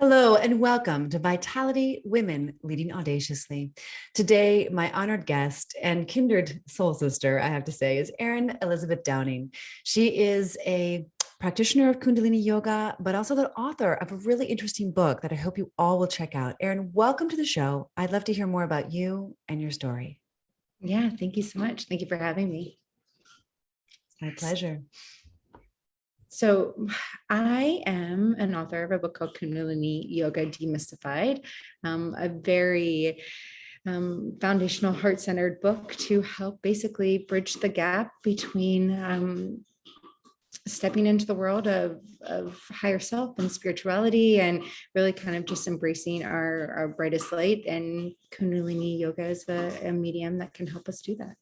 Hello and welcome to Vitality Women Leading Audaciously. Today, my honored guest and kindred soul sister, I have to say, is Erin Elizabeth Downing. She is a practitioner of Kundalini Yoga, but also the author of a really interesting book that I hope you all will check out. Erin, welcome to the show. I'd love to hear more about you and your story. Yeah, thank you so much. Thank you for having me. It's my pleasure. So, I am an author of a book called Kundalini Yoga Demystified, a very foundational, heart-centered book to help basically bridge the gap between stepping into the world of higher self and spirituality, and really kind of just embracing our brightest light. And Kundalini Yoga is a medium that can help us do that.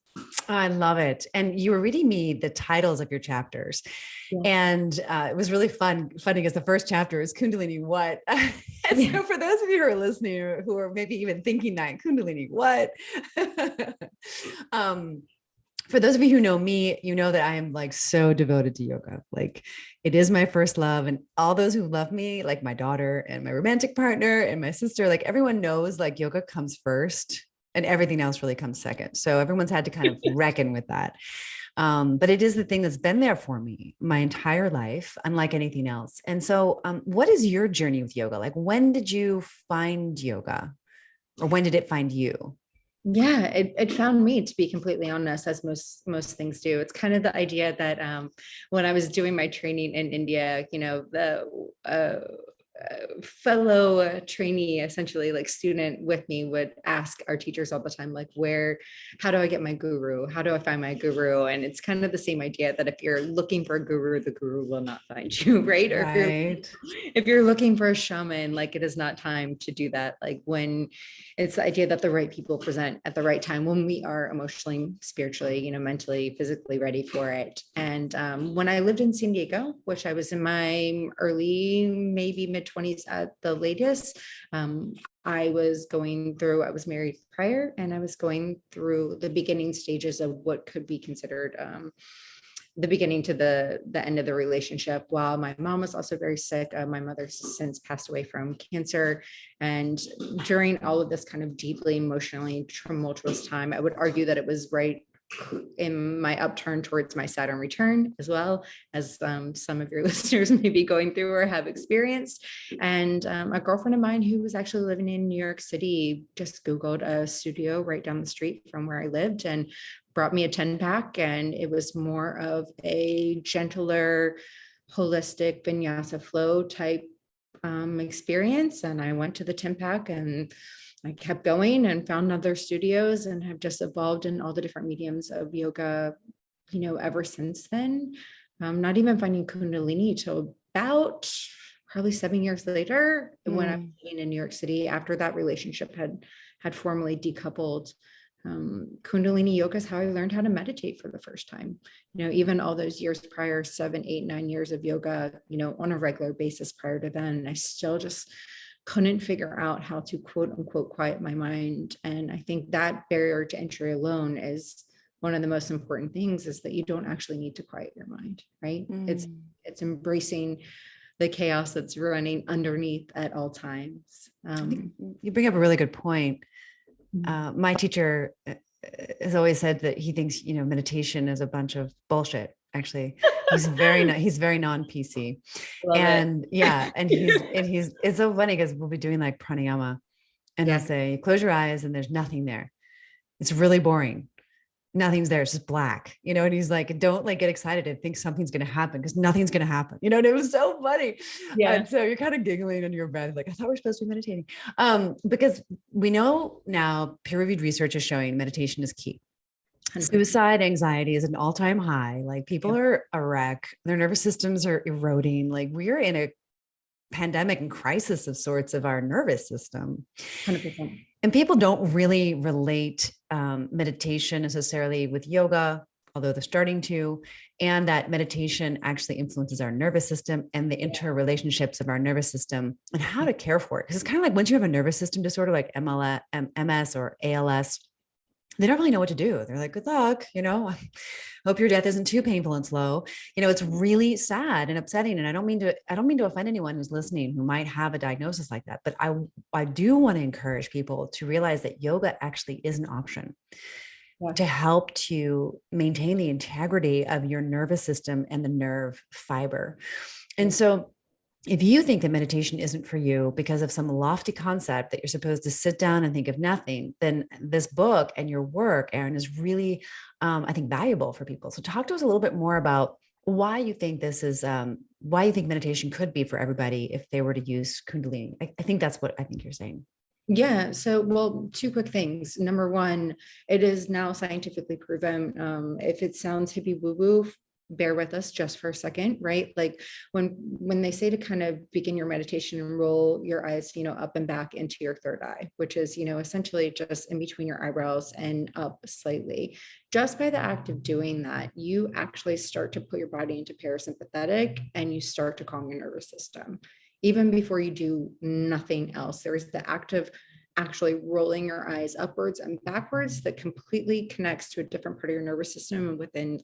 I love it. And you were reading me the titles of your chapters. Yeah. And it was really funny because the first chapter is Kundalini what? And so for those of you who are listening who are maybe even thinking that Kundalini what? For those of you who know me, you know that I am like so devoted to yoga. Like it is my first love, and all those who love me, like my daughter and my romantic partner and my sister, like everyone knows like yoga comes first and everything else really comes second. So everyone's had to kind of reckon with that. But it is the thing that's been there for me my entire life, unlike anything else. And so what is your journey with yoga? Like when did you find yoga, or when did it find you? Yeah, it found me, to be completely honest, as most things do. It's kind of the idea that when I was doing my training in India, the fellow trainee, essentially like student with me, would ask our teachers all the time, like, how do I get my guru? How do I find my guru? And it's kind of the same idea that if you're looking for a guru, the guru will not find you, right? Or if you're looking for a shaman, like it is not time to do that. Like when it's the idea that the right people present at the right time when we are emotionally, spiritually, mentally, physically ready for it. And when I lived in San Diego, which I was in my early, maybe mid 20s at the latest, I was married prior, and I was going through the beginning stages of what could be considered the beginning to the end of the relationship, while my mom was also very sick. My mother's since passed away from cancer. And during all of this kind of deeply emotionally tumultuous time, I would argue that it was right in my upturn towards my Saturn return, as well as some of your listeners may be going through or have experienced. And a girlfriend of mine who was actually living in New York City just Googled a studio right down the street from where I lived and brought me a 10-pack. And it was more of a gentler, holistic vinyasa flow type experience. And I went to the 10-pack, and I kept going and found other studios, and have just evolved in all the different mediums of yoga, ever since then. Not even finding Kundalini till about probably 7 years later, when I was living in New York City, after that relationship had formally decoupled. Kundalini yoga is how I learned how to meditate for the first time. Even all those years prior, 7, 8, 9 years of yoga, on a regular basis prior to then, I still just couldn't figure out how to quote unquote quiet my mind. And I think that barrier to entry alone is one of the most important things, is that you don't actually need to quiet your mind, right? It's embracing the chaos that's running underneath at all times. You bring up a really good point. My teacher has always said that he thinks, meditation is a bunch of bullshit. Actually, he's very non-PC. And yeah, and he's it's so funny because we'll be doing like pranayama, and he'll say, close your eyes and there's nothing there. It's really boring. Nothing's there. It's just black, and he's like, don't like get excited and think something's going to happen, because nothing's going to happen. And it was so funny. Yeah. And so you're kind of giggling under your breath. Like, I thought we were supposed to be meditating. Because we know now peer-reviewed research is showing meditation is key. 100%. Suicide anxiety is an all-time high. Like people are a wreck. Their nervous systems are eroding. Like we're in a pandemic and crisis of sorts of our nervous system. 100%. And people don't really relate meditation necessarily with yoga, although they're starting to, and that meditation actually influences our nervous system and the interrelationships of our nervous system and how to care for it. Because it's kind of like once you have a nervous system disorder like MS or ALS, they don't really know what to do. They're like, good luck, hope your death isn't too painful and slow. It's really sad and upsetting. And I don't mean to offend anyone who's listening who might have a diagnosis like that, but I do want to encourage people to realize that yoga actually is an option to help to maintain the integrity of your nervous system and the nerve fiber. And so if you think that meditation isn't for you because of some lofty concept that you're supposed to sit down and think of nothing, then this book and your work, Erin, is really, I think, valuable for people. So talk to us a little bit more about why you think this is, why you think meditation could be for everybody if they were to use Kundalini. I think that's what I think you're saying. Yeah. So, well, two quick things. Number one, it is now scientifically proven. If it sounds hippie woo woo, bear with us just for a second, right? Like when they say to kind of begin your meditation and roll your eyes, up and back into your third eye, which is, essentially just in between your eyebrows and up slightly. Just by the act of doing that, you actually start to put your body into parasympathetic and you start to calm your nervous system. Even before you do nothing else, there is the act of actually rolling your eyes upwards and backwards that completely connects to a different part of your nervous system and within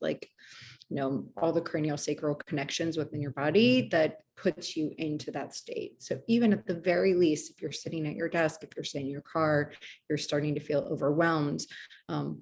all the cranial sacral connections within your body that puts you into that state. So even at the very least, if you're sitting at your desk, if you're sitting in your car, you're starting to feel overwhelmed,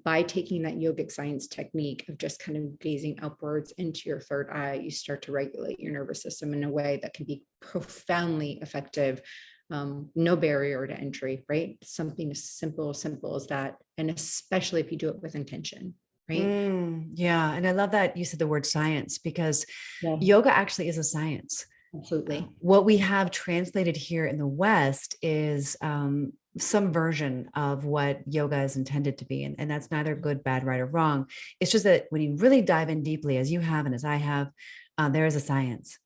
by taking that yogic science technique of just kind of gazing upwards into your third eye, you start to regulate your nervous system in a way that can be profoundly effective. No barrier to entry, right? Something as simple as that. And especially if you do it with intention. Right? Yeah. And I love that you said the word science, because yoga actually is a science. Absolutely. What we have translated here in the West is some version of what yoga is intended to be. And that's neither good, bad, right, or wrong. It's just that when you really dive in deeply, as you have and as I have, there is a science.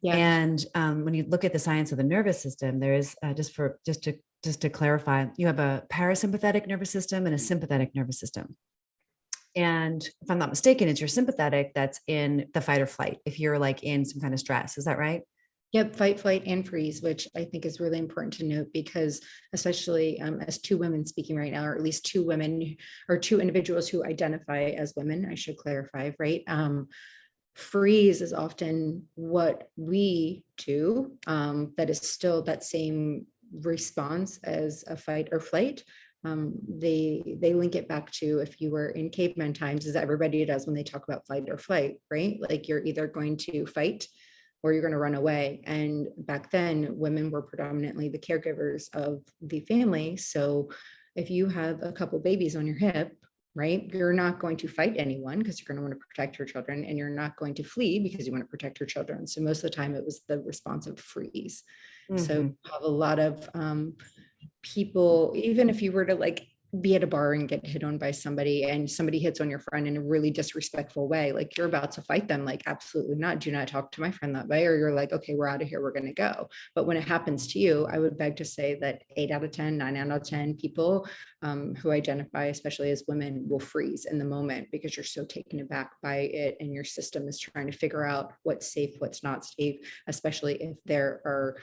Yeah. And when you look at the science of the nervous system, there is just to clarify, you have a parasympathetic nervous system and a sympathetic nervous system. And if I'm not mistaken, it's your sympathetic that's in the fight or flight. If you're like in some kind of stress, is that right? Yep. Fight, flight, and freeze, which I think is really important to note, because especially as two women speaking right now, or at least two women or two individuals who identify as women, I should clarify, right? Freeze is often what we do, that is still that same response as a fight or flight. They link it back to, if you were in caveman times, as everybody does when they talk about fight or flight, right? Like you're either going to fight or you're going to run away. And back then, women were predominantly the caregivers of the family. So if you have a couple babies on your hip, right, you're not going to fight anyone because you're going to want to protect your children, and you're not going to flee because you want to protect your children. So most of the time it was the response of freeze. So you have a lot of people, even if you were to be at a bar and get hit on by somebody, and somebody hits on your friend in a really disrespectful way, like you're about to fight them, like absolutely not, do not talk to my friend that way, or you're like, okay, we're out of here, we're going to go. But when it happens to you, I would beg to say that 8 out of 10, 9 out of 10 people who identify, especially as women, will freeze in the moment because you're so taken aback by it, and your system is trying to figure out what's safe, what's not safe, especially if there are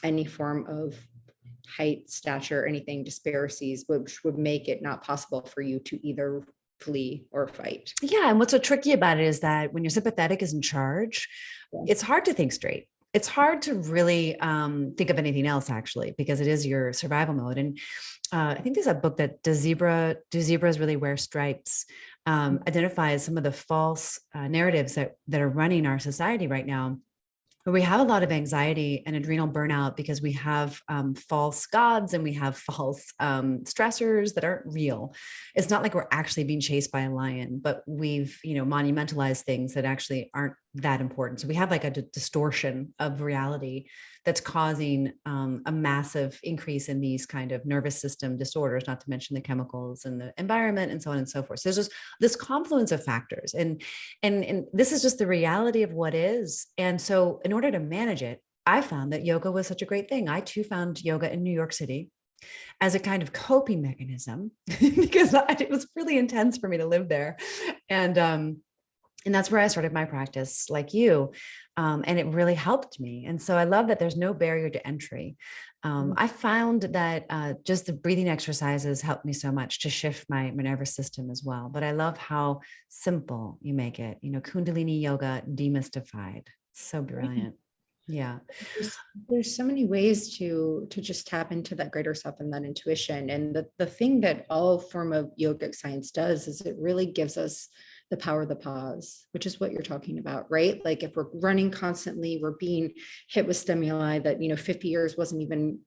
any form of height, stature, anything disparities, which would make it not possible for you to either flee or fight. Yeah. And what's so tricky about it is that when your sympathetic is in charge, it's hard to think straight. It's hard to really think of anything else, actually, because it is your survival mode. And I think there's a book that Do Zebras Really Wear Stripes? Identifies some of the false narratives that are running our society right now. But we have a lot of anxiety and adrenal burnout because we have false gods and we have false stressors that aren't real. It's not like we're actually being chased by a lion, but we've, monumentalized things that actually aren't that important. So we have like a distortion of reality that's causing a massive increase in these kind of nervous system disorders, not to mention the chemicals and the environment and so on and so forth. So there's just this confluence of factors, and this is just the reality of what is. And so in order to manage it, I found that yoga was such a great thing. I too found yoga in New York City as a kind of coping mechanism because it was really intense for me to live there. And And that's where I started my practice, like you. And it really helped me. And so I love that there's no barrier to entry. I found that just the breathing exercises helped me so much to shift my nervous system as well. But I love how simple you make it. Kundalini Yoga Demystified. So brilliant. Yeah. There's so many ways to just tap into that greater self and that intuition. And the thing that all form of yogic science does is it really gives us the power of the pause, which is what you're talking about, right? Like if we're running constantly, we're being hit with stimuli that, 50 years wasn't even,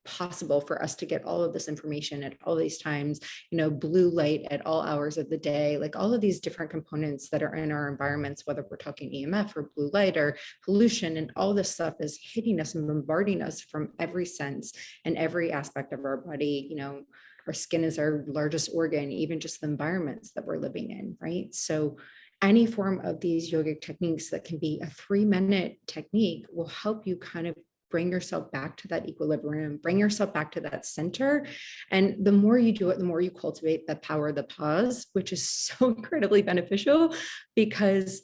possible for us to get all of this information at all these times, blue light at all hours of the day, like all of these different components that are in our environments, whether we're talking EMF or blue light or pollution, and all this stuff is hitting us and bombarding us from every sense and every aspect of our body. Our skin is our largest organ, even just the environments that we're living in, right? So any form of these yogic techniques that can be a 3-minute technique will help you kind of bring yourself back to that equilibrium, bring yourself back to that center. And the more you do it, the more you cultivate that power of the pause, which is so incredibly beneficial, because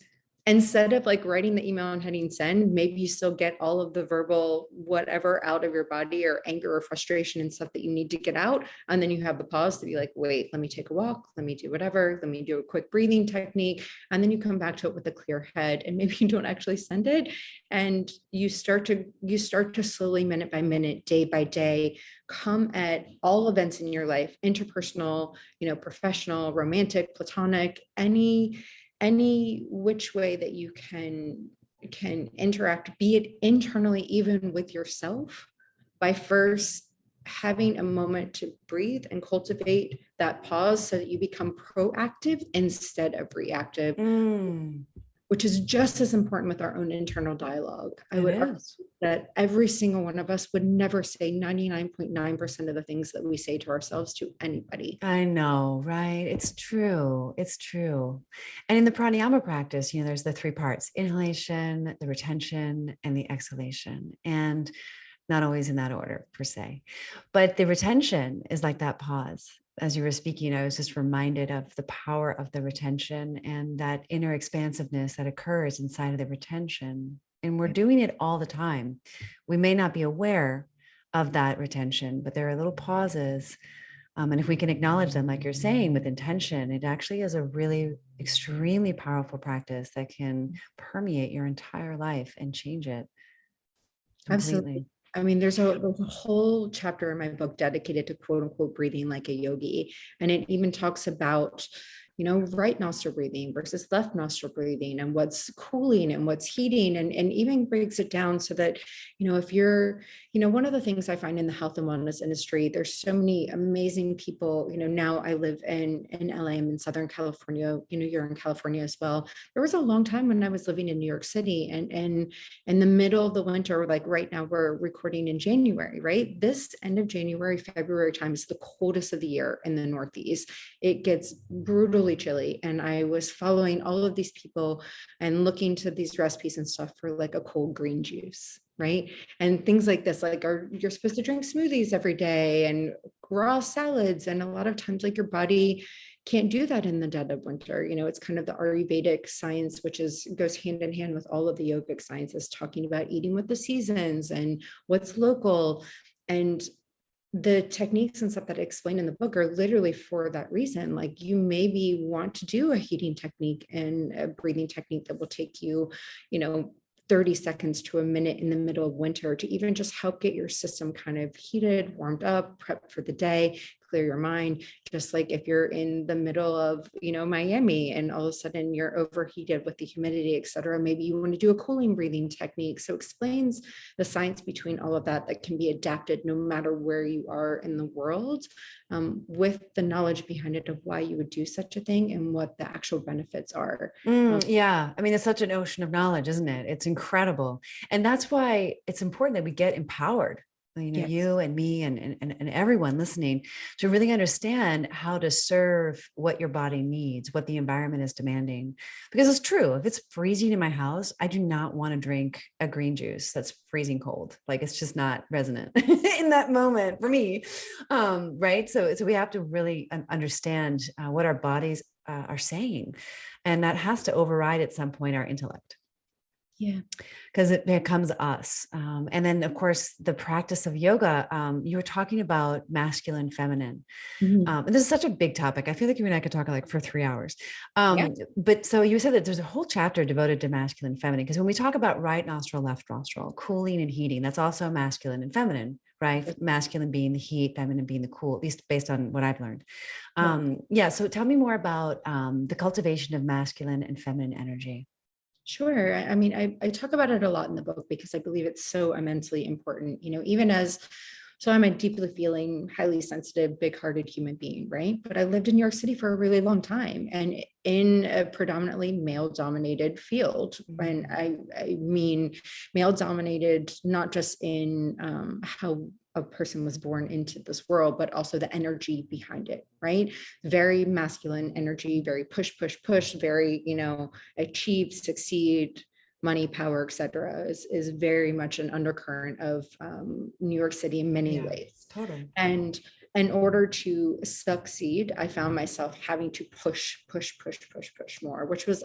instead of like writing the email and hitting send, maybe you still get all of the verbal whatever out of your body, or anger or frustration and stuff that you need to get out. And then you have the pause to be like, wait, let me take a walk. Let me do whatever. Let me do a quick breathing technique. And then you come back to it with a clear head, and maybe you don't actually send it. And you start to slowly, minute by minute, day by day, come at all events in your life, interpersonal, professional, romantic, platonic, any which way that you can interact, be it internally, even with yourself, by first having a moment to breathe and cultivate that pause so that you become proactive instead of reactive, which is just as important with our own internal dialogue. I would argue that every single one of us would never say 99.9% of the things that we say to ourselves to anybody. I know, right? It's true. It's true. And in the pranayama practice, there's the 3 parts: inhalation, the retention, and the exhalation. And not always in that order per se, but the retention is like that pause. As you were speaking, I was just reminded of the power of the retention and that inner expansiveness that occurs inside of the retention. And we're doing it all the time. We may not be aware of that retention, but there are little pauses. And if we can acknowledge them, like you're saying, with intention, it actually is a really extremely powerful practice that can permeate your entire life and change it completely. Absolutely. I mean, there's a whole chapter in my book dedicated to quote unquote breathing like a yogi. And it even talks about, right nostril breathing versus left nostril breathing, and what's cooling and what's heating, and even breaks it down so that, if you're, one of the things I find in the health and wellness industry, there's so many amazing people. Now I live in LA, I'm in Southern California, you're in California as well. There was a long time when I was living in New York City, and in the middle of the winter, like right now we're recording in January, right? This end of January, February time is the coldest of the year in the Northeast. It gets brutally chilly. And I was following all of these people and looking to these recipes and stuff for like a cold green juice, right? And things like this, like you're supposed to drink smoothies every day and raw salads. And a lot of times like your body can't do that in the dead of winter. It's kind of the Ayurvedic science, which goes hand in hand with all of the yogic sciences, talking about eating with the seasons and what's local. And the techniques and stuff that I explain in the book are literally for that reason. Like you maybe want to do a heating technique and a breathing technique that will take you, 30 seconds to a minute in the middle of winter to even just help get your system kind of heated, warmed up, prepped for the day, clear your mind. Just like if you're in the middle of, Miami and all of a sudden you're overheated with the humidity, et cetera, maybe you want to do a cooling breathing technique. So explains the science between all of that can be adapted no matter where you are in the world, with the knowledge behind it of why you would do such a thing and what the actual benefits are. Yeah. I mean, it's such an ocean of knowledge, isn't it? It's incredible. And that's why it's important that we get empowered, Yes. you and me and everyone listening, to really understand how to serve what your body needs, what the environment is demanding. Because it's true, if it's freezing in my house, I do not want to drink a green juice that's freezing cold. Like it's just not resonant in that moment for me. Right. So we have to really understand what our bodies are saying. And that has to override at some point our intellect. Yeah. Because it becomes us. And then, of course, the practice of yoga, you were talking about masculine, feminine. And this is such a big topic. I feel like you and I could talk like for 3 hours. Yeah. But so you said that there's a whole chapter devoted to masculine, feminine, because when we talk about right nostril, left nostril, cooling and heating, that's also masculine and feminine, right? Masculine being the heat, feminine being the cool, at least based on what I've learned. Yeah. So tell me more about the cultivation of masculine and feminine energy. Sure. I mean, I talk about it a lot in the book because I believe it's so immensely important, even as, so I'm a deeply feeling, highly sensitive, big-hearted human being, right? But I lived in New York City for a really long time and in a predominantly male-dominated field. And I mean male-dominated, not just in how a person was born into this world, but also the energy behind it, right? Very masculine energy, very push, push, push, very, achieve, succeed, money, power, et cetera, is very much an undercurrent of New York City in many ways. Totally. And in order to succeed, I found myself having to push more, which was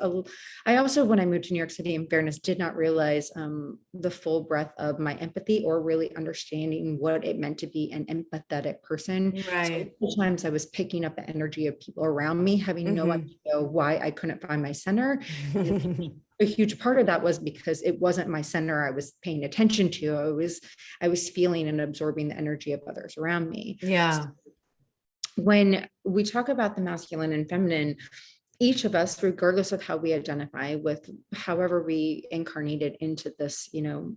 I also, when I moved to New York City, in fairness, did not realize the full breadth of my empathy or really understanding what it meant to be an empathetic person. Right. So sometimes I was picking up the energy of people around me, having no idea why I couldn't find my center. A huge part of that was because it wasn't my center I was paying attention to. I was feeling and absorbing the energy of others around me. Yeah. So when we talk about the masculine and feminine, each of us, regardless of how we identify with however we incarnated into this,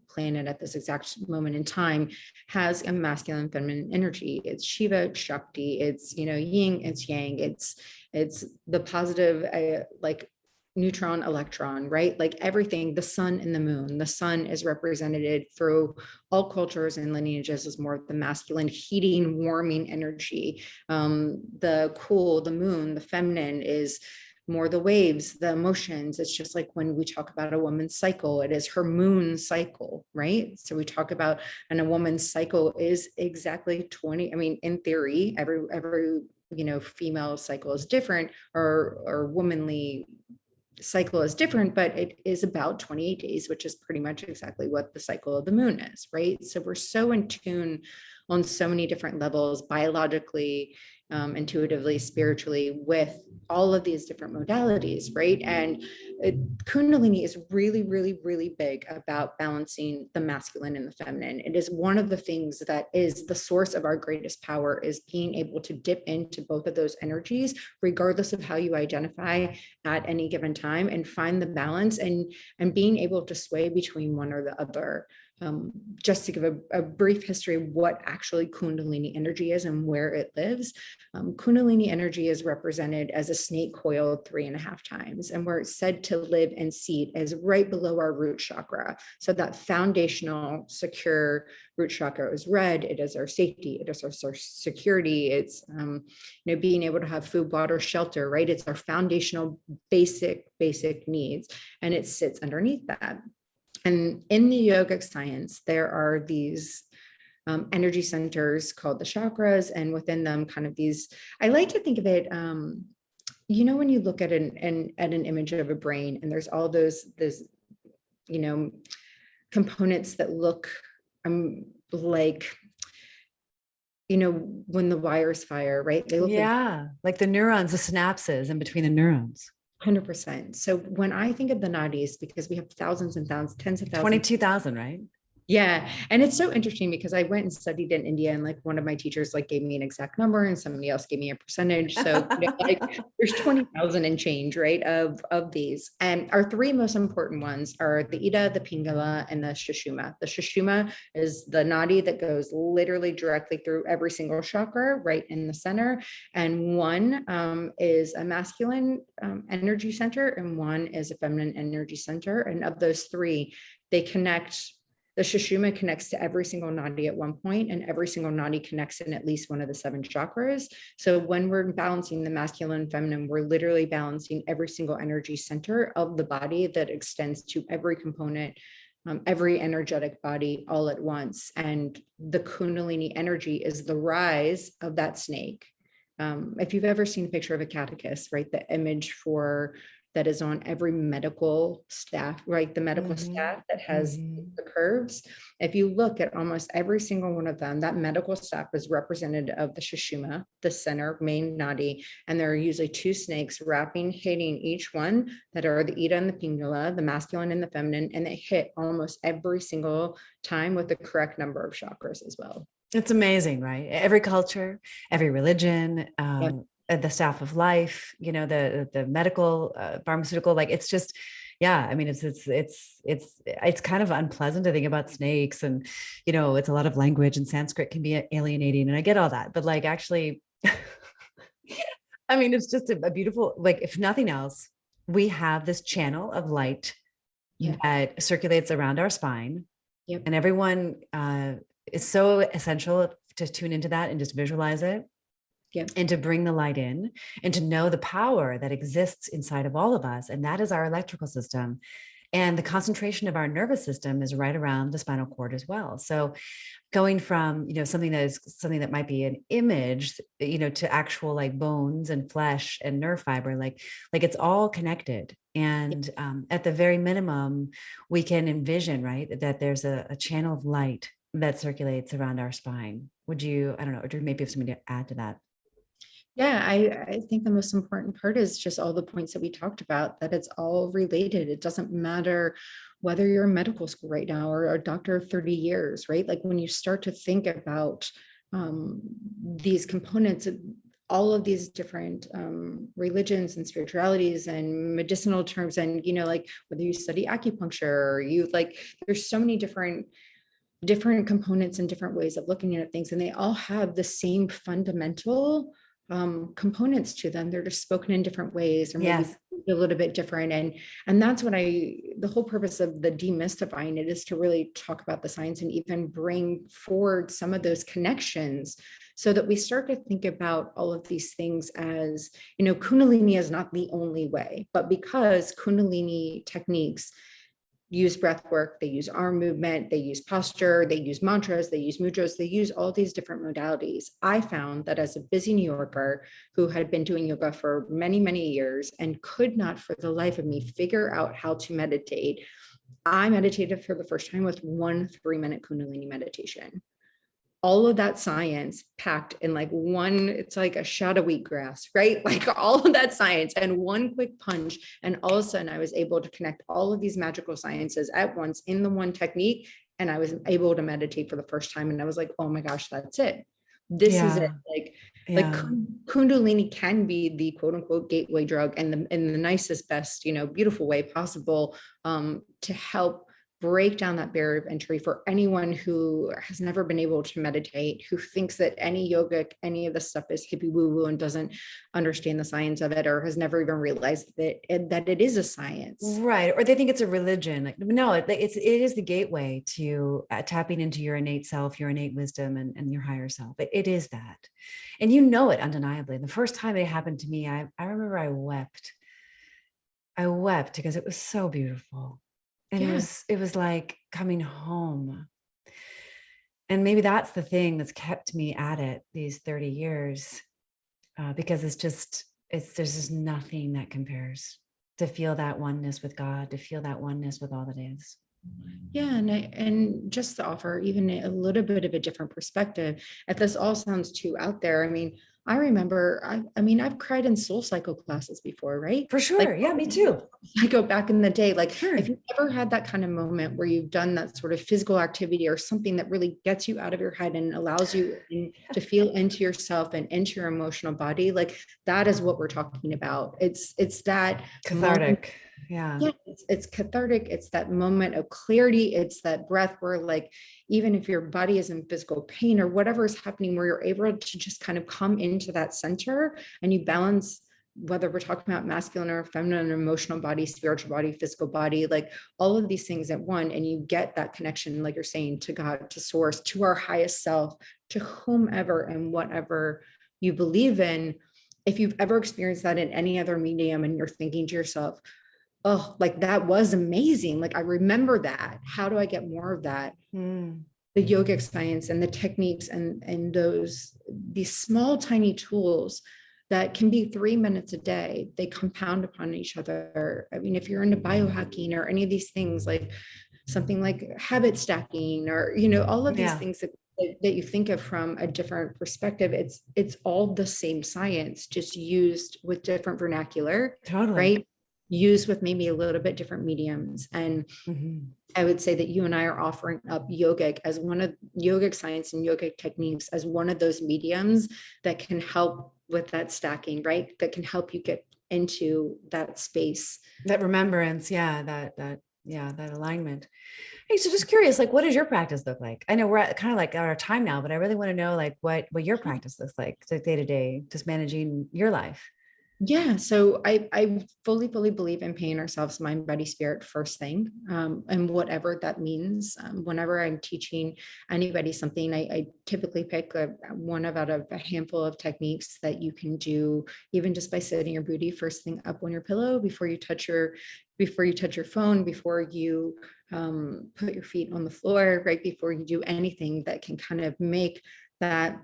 planet at this exact moment in time, has a masculine and feminine energy. It's Shiva, it's Shakti, it's, yin, it's yang, it's the positive, like neutron, electron, right? Like everything, the sun and the moon. The sun is represented through all cultures and lineages as more of the masculine, heating, warming energy. The cool, the moon, the feminine is more the waves, the emotions. It's just like when we talk about a woman's cycle, it is her moon cycle, right? So we talk about, and a woman's cycle is exactly 20. I mean, in theory, every female cycle is different, or womanly cycle is different, but it is about 28 days, which is pretty much exactly what the cycle of the moon is, right? So we're so in tune on so many different levels, biologically, intuitively, spiritually, with all of these different modalities, right? And Kundalini is really, really, really big about balancing the masculine and the feminine. It is one of the things that is the source of our greatest power, is being able to dip into both of those energies, regardless of how you identify at any given time, and find the balance and being able to sway between one or the other. Just to give a brief history of what actually Kundalini energy is and where it lives. Kundalini energy is represented as a snake coiled 3.5 times, and where it's said to live and seat is right below our root chakra. So that foundational, secure root chakra is red. It is our safety. It is our security. It's being able to have food, water, shelter, right? It's our foundational basic needs, and it sits underneath that. And in the yogic science, there are these energy centers called the chakras, and within them, kind of these, I like to think of it, when you look at an image of a brain, and there's all those components that look like, when the wires fire, right? They look like the neurons, the synapses in between the neurons. 100%. So when I think of the nadis, because we have thousands and thousands, tens of thousands, 22,000, right? Yeah. And it's so interesting because I went and studied in India, and like one of my teachers gave me an exact number, and somebody else gave me a percentage. So there's 20,000 and change, right, of these. And our three most important ones are the Ida, the Pingala, and the Sushumna. The Sushumna is the nadi that goes literally directly through every single chakra, right in the center. And one is a masculine energy center, and one is a feminine energy center. And of those three, they connect. The Sushumna connects to every single nadi at one point, and every single nadi connects in at least one of the 7 chakras. So when we're balancing the masculine and feminine, we're literally balancing every single energy center of the body that extends to every component, every energetic body all at once. And the Kundalini energy is the rise of that snake, If you've ever seen a picture of a catechist, right, the image for that is on every medical staff, right, the medical Mhm. staff that has Mhm. the curves. If you look at almost every single one of them, that medical staff is representative of the Sushumna, the center main nadi, and there are usually two snakes hitting each one that are the Ida and the Pingala, the masculine and the feminine, and they hit almost every single time with the correct number of chakras as well. It's amazing, right? Every culture, every religion, Yeah. the staff of life, the medical, pharmaceutical, like it's just, yeah. I mean, it's kind of unpleasant to think about snakes, and it's a lot of language, and Sanskrit can be alienating, and I get all that, but like actually, I mean, it's just a beautiful, like if nothing else, we have this channel of light Yeah. that circulates around our spine, Yep. and everyone is so essential to tune into that and just visualize it, Yep. and to bring the light in, and to know the power that exists inside of all of us. And that is our electrical system. And the concentration of our nervous system is right around the spinal cord as well. So going from, something that might be an image, to actual like bones and flesh and nerve fiber, like it's all connected. And at the very minimum, we can envision, right, that there's a channel of light that circulates around our spine. Would you, I don't know, or maybe have something to add to that? Yeah, I think the most important part is just all the points that we talked about, that it's all related. It doesn't matter whether you're in medical school right now or a doctor of 30 years, right? Like when you start to think about these components, all of these different religions and spiritualities and medicinal terms, and, like whether you study acupuncture or you like, there's so many different components and different ways of looking at things, and they all have the same fundamental components to them. They're just spoken in different ways, or maybe Yes. a little bit different. And that's what the whole purpose of the demystifying it is to really talk about the science and even bring forward some of those connections, so that we start to think about all of these things as, Kundalini is not the only way, but because Kundalini techniques use breath work, they use arm movement, they use posture, they use mantras, they use mudras, they use all these different modalities. I found that as a busy New Yorker who had been doing yoga for many, many years and could not for the life of me figure out how to meditate, I meditated for the first time with 1 3-minute Kundalini meditation. All of that science packed in like one, it's like a shot of wheatgrass, right? Like all of that science and one quick punch. And all of a sudden I was able to connect all of these magical sciences at once in the one technique. And I was able to meditate for the first time. And I was like, oh my gosh, that's it. This is it. Like Yeah. Kundalini can be the quote unquote gateway drug, and the nicest, best, beautiful way possible to help break down that barrier of entry for anyone who has never been able to meditate, who thinks that any yoga, any of this stuff is hippie woo woo and doesn't understand the science of it, or has never even realized that it is a science. Right. Or they think it's a religion. Like, no, it is the gateway to tapping into your innate self, your innate wisdom, and your higher self. It is that. And it undeniably. The first time it happened to me, I remember I wept. I wept because it was so beautiful. And Yeah. it was like coming home. And maybe that's the thing that's kept me at it these 30 years, because there's just nothing that compares to feel that oneness with God, to feel that oneness with all that is. Yeah, and just to offer even a little bit of a different perspective, if this all sounds too out there, I mean, I remember, I mean, I've cried in soul cycle classes before, right? For Like, sure. Yeah, me too. I go back in the day, like Sure. if you've ever had that kind of moment where you've done that sort of physical activity or something that really gets you out of your head and allows you to feel into yourself and into your emotional body, like that is what we're talking about. It's that Cathartic. Yeah. yeah, it's cathartic. It's that moment of clarity. It's that breath where, like, even if your body is in physical pain or whatever is happening, where you're able to just kind of come into that center and you balance, whether we're talking about masculine or feminine, or emotional body, spiritual body, physical body, like all of these things at one. And you get that connection, like you're saying, to God, to source, to our highest self, to whomever and whatever you believe in. If you've ever experienced that in any other medium and you're thinking to yourself, oh, like that was amazing. Like I remember that. How do I get more of that? Mm. the yogic science and the techniques and these small, tiny tools that can be 3 minutes a day, they compound upon each other. I mean, if you're into biohacking or any of these things, like something like habit stacking, or, all of these Yeah, things that you think of from a different perspective, it's all the same science, just used with different vernacular, totally. right? Used with maybe a little bit different mediums. And Mhm. I would say that you and I are offering up yogic science and yogic techniques as one of those mediums that can help with that stacking, right? That can help you get into that space. That remembrance, yeah, that alignment. Hey, so just curious, like, what does your practice look like? I know we're kind of like out of time now, but I really want to know, like, what your practice looks like, day to day, just managing your life. Yeah, so I fully believe in paying ourselves mind, body, spirit first thing, and whatever that means. Whenever I'm teaching anybody something, I typically pick one out of a handful of techniques that you can do, even just by sitting your booty first thing up on your pillow before you touch your phone, before you put your feet on the floor, right before you do anything that can kind of make that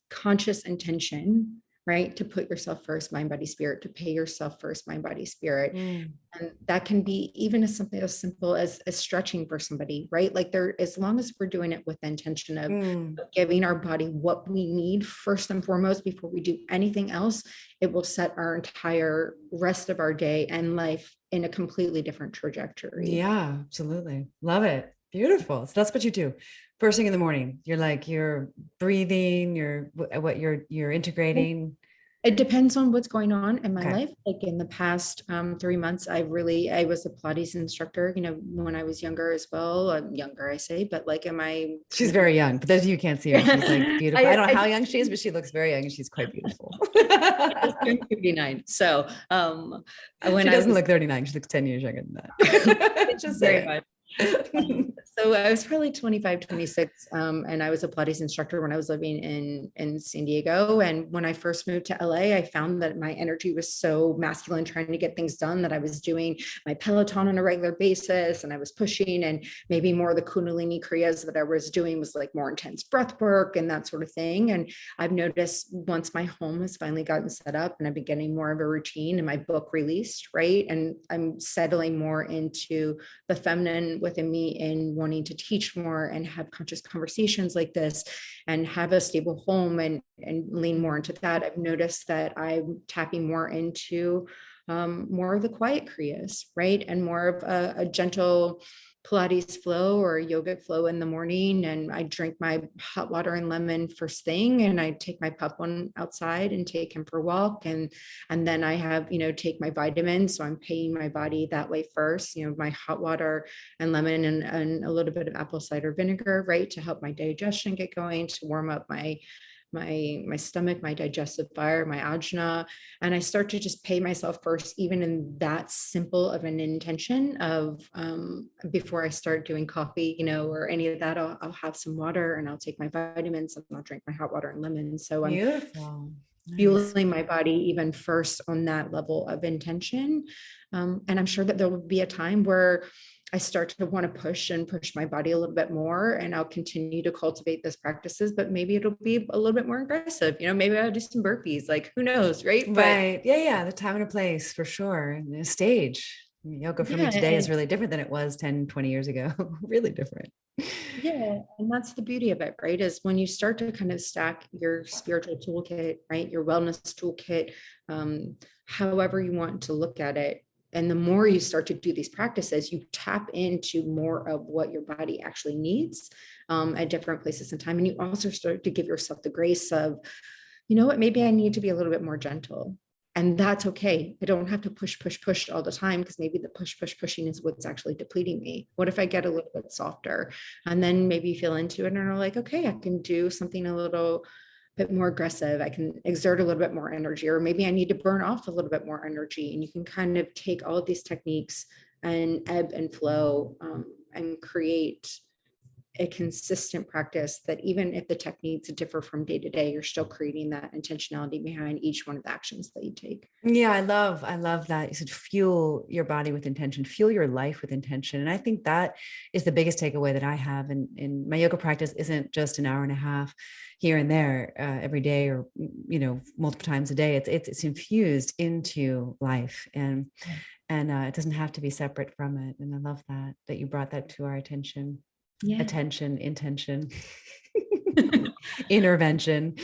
conscious intention, right? To put yourself first, mind, body, spirit, to pay yourself first, mind, body, spirit. Mm, And that can be even as something as simple as stretching for somebody, right? Like as long as we're doing it with the intention of mm. giving our body what we need first and foremost before we do anything else, it will set our entire rest of our day and life in a completely different trajectory. Yeah, absolutely. Love it. Beautiful. So that's what you do. First thing in the morning, you're breathing, you're integrating. It depends on what's going on in my Okay. life. Like in the past 3 months, I was a Pilates instructor, when I was younger as well. I'm younger, I say, but like, am I, She's very young. For those of you who can't see her, she's like beautiful. I don't know how young she is, but she looks very young and she's quite beautiful. I just turned 59. So when She I doesn't was look 39. She looks 10 years younger than that. Just very saying. much. So I was probably 25, 26, and I was a Pilates instructor when I was living in San Diego. And when I first moved to LA, I found that my energy was so masculine, trying to get things done, that I was doing my Peloton on a regular basis, and I was pushing, and maybe more of the Kundalini Kriyas that I was doing was like more intense breath work and that sort of thing. And I've noticed once my home has finally gotten set up and I've been getting more of a routine and my book released, right? And I'm settling more into the feminine within me and wanting to teach more and have conscious conversations like this and have a stable home and lean more into that. I've noticed that I'm tapping more into more of the quiet kriyas, right? And more of a gentle Pilates flow or yogic flow in the morning. And I drink my hot water and lemon first thing. And I take my pup on outside and take him for a walk. And then I have, take my vitamins. So I'm paying my body that way first, my hot water and lemon and a little bit of apple cider vinegar, right? To help my digestion get going, to warm up my stomach, my digestive fire, my ajna. And I start to just pay myself first, even in that simple of an intention of before I start doing coffee, or any of that, I'll have some water and I'll take my vitamins and I'll drink my hot water and lemon. So I'm Beautiful. Nice. fueling my body even first on that level of intention. And I'm sure that there will be a time where I start to want to push my body a little bit more, and I'll continue to cultivate those practices, but maybe it'll be a little bit more aggressive. Maybe I'll do some burpees, like who knows, right? But Right. Yeah, yeah. The time and a place for sure. And the stage. Yoga for me yeah, today is really different than it was 10, 20 years ago. Really different. yeah, and that's the beauty of it, right? Is when you start to kind of stack your spiritual toolkit, right? Your wellness toolkit, however you want to look at it. And the more you start to do these practices, you tap into more of what your body actually needs at different places in time. And you also start to give yourself the grace of, what, maybe I need to be a little bit more gentle. And that's okay. I don't have to push all the time, because maybe the pushing is what's actually depleting me. What if I get a little bit softer, and then maybe feel into it and are like, okay, I can do something a little bit more aggressive. I can exert a little bit more energy, or maybe I need to burn off a little bit more energy. And you can kind of take all of these techniques and ebb and flow and create a consistent practice that even if the techniques differ from day to day, you're still creating that intentionality behind each one of the actions that you take. Yeah, I love that. You said fuel your body with intention, fuel your life with intention. And I think that is the biggest takeaway that I have in my yoga practice. Isn't just an hour and a half here and there every day, or multiple times a day. It's infused into life, and it doesn't have to be separate from it. And I love that you brought that to our attention. Yeah. Attention, intention, intervention.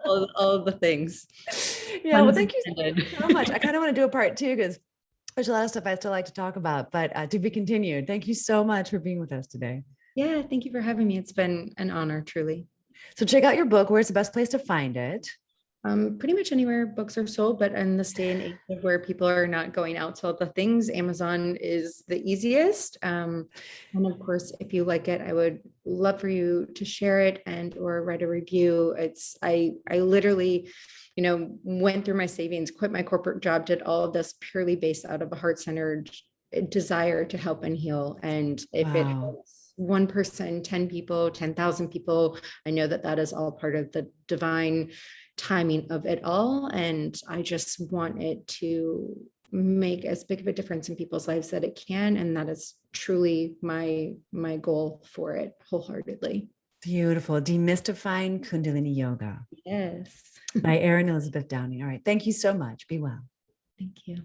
all of the things. Yeah, well, thank you so much. I kind of want to do a part 2 because there's a lot of stuff I still like to talk about, but to be continued. Thank you so much for being with us today. Yeah, thank you for having me. It's been an honor, truly. So check out your book. Where's the best place to find it? Pretty much anywhere books are sold, but in this day and age of where people are not going out to all the things, Amazon is the easiest. And of course, if you like it, I would love for you to share it and or write a review. I literally, went through my savings, quit my corporate job, did all of this purely based out of a heart-centered desire to help and heal. And if it helps one person, 10 people, 10,000 people, I know that is all part of the divine timing of it all. And I just want it to make as big of a difference in people's lives that it can. And that is truly my goal for it wholeheartedly. Beautiful. Demystifying Kundalini Yoga. Yes. By Erin Elizabeth Downing. All right. Thank you so much. Be well. Thank you.